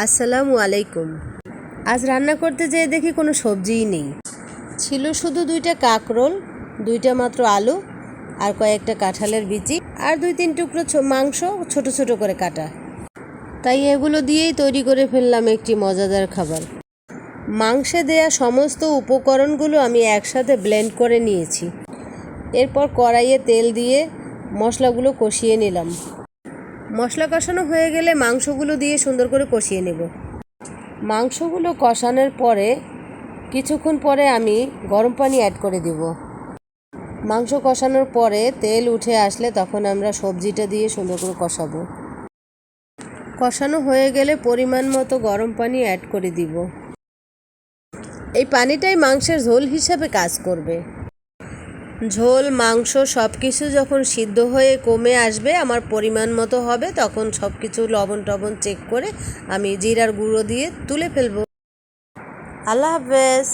আসসালামু আলাইকুম। আজ রান্না করতে যেয়ে দেখি কোনো সবজিই নেই। ছিল শুধু 2টা কাঁকরোল, 2টা মাত্র আলু, আর কয়েকটা কাঁঠালের বিচি, আর 2-3 টুকরো মাংস ছোট ছোট করে কাটা। তাই এগুলো দিয়েই তৈরি করে ফেললাম একটি মজাদার খাবার। মাংসে দেয়া সমস্ত উপকরণগুলো আমি একসাথে ব্লেন্ড করে নিয়েছি। এরপর কড়াইয়ে তেল দিয়ে মশলাগুলো কষিয়ে নিলাম। মশলা কষানো হয়ে গেলে মাংসগুলো দিয়ে সুন্দর করে কষিয়ে নেব। মাংসগুলো কষানোর পরে কিছুক্ষণ পরে আমি গরম পানি অ্যাড করে দেব। মাংস কষানোর পরে তেল উঠে আসলে তখন আমরা সবজিটা দিয়ে সুন্দর করে কষাবো। কষানো হয়ে গেলে পরিমাণ মতো গরম পানি অ্যাড করে দিব। এই পানিটাই মাংসের ঝোল হিসাবে কাজ করবে। ঝোল মাংস সব কিছু যখন সিদ্ধ হয়ে কমে আসবে, আমার পরিমাণ মতো হবে, তখন সব কিছু লবণ টবণ চেক করে আমি জিরার গুঁড়ো দিয়ে তুলে ফেলবো। আল্লাহ হাফেজ।